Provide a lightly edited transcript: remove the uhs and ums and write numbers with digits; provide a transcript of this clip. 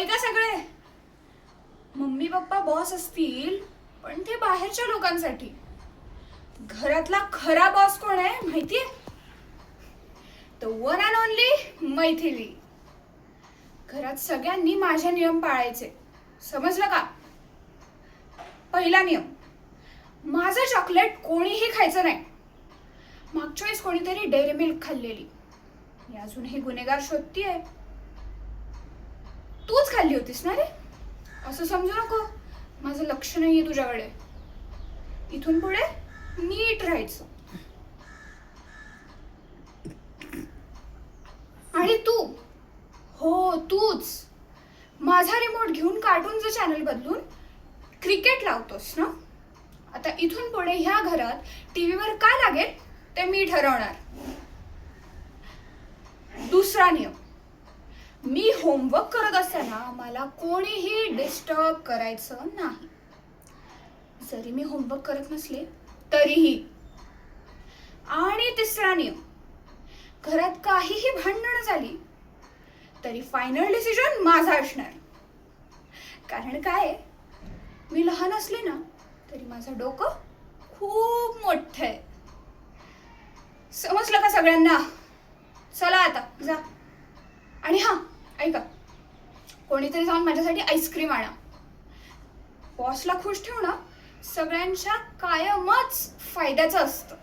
ऐका सगळे, mummy papa boss असतील पण ते बाहेरच्या लोकांसाठी. घरातला खरा बॉस कोण आहे माहितीये? तो वन अँड ओनली मैथिली. घरात सगळ्यांनी माझे नियम पाळायचे, समजलं का? पहिला नियम, माझं चॉकलेट कोणीही खायचं नाही. मागच्या वेळेस कोणीतरी डेअरी मिल्क खाल्लेली, मी अजूनही गुन्हेगार शोधतीये. तूच खाल्ली होतीस ना रे? असं समजू नको, माझं लक्ष नाहीये तुझ्याकडे. इथून पुढे नीट राहायचं. आणि तू, हो तूच, माझा रिमोट घेऊन कार्टूनचं चॅनल बदलून क्रिकेट लावतोस ना? आता इथून पुढे ह्या घरात टीव्हीवर काय लागेल ते मी ठरवणार. दुसरा नियम, मी होमवर्क करत असताना मला कोणीही डिस्टर्ब करायचं नाही, जरी मी होमवर्क करत नसले तरीही. आणि तिसरा नियम, घरात काहीही भांडणं झाली तरी फायनल डिसिजन माझा असणार. कारण काय, मी लहान असले ना तरी माझं डोकं खूप मोठं आहे. समजलं का सगळ्यांना? चला आता जा. आणि हा ऐका, कोणीतरी जाऊन माझ्यासाठी आईस्क्रीम आणा. बॉसला खुश ठेवणं सगळ्यांच्या कायमच फायद्याचं असतं.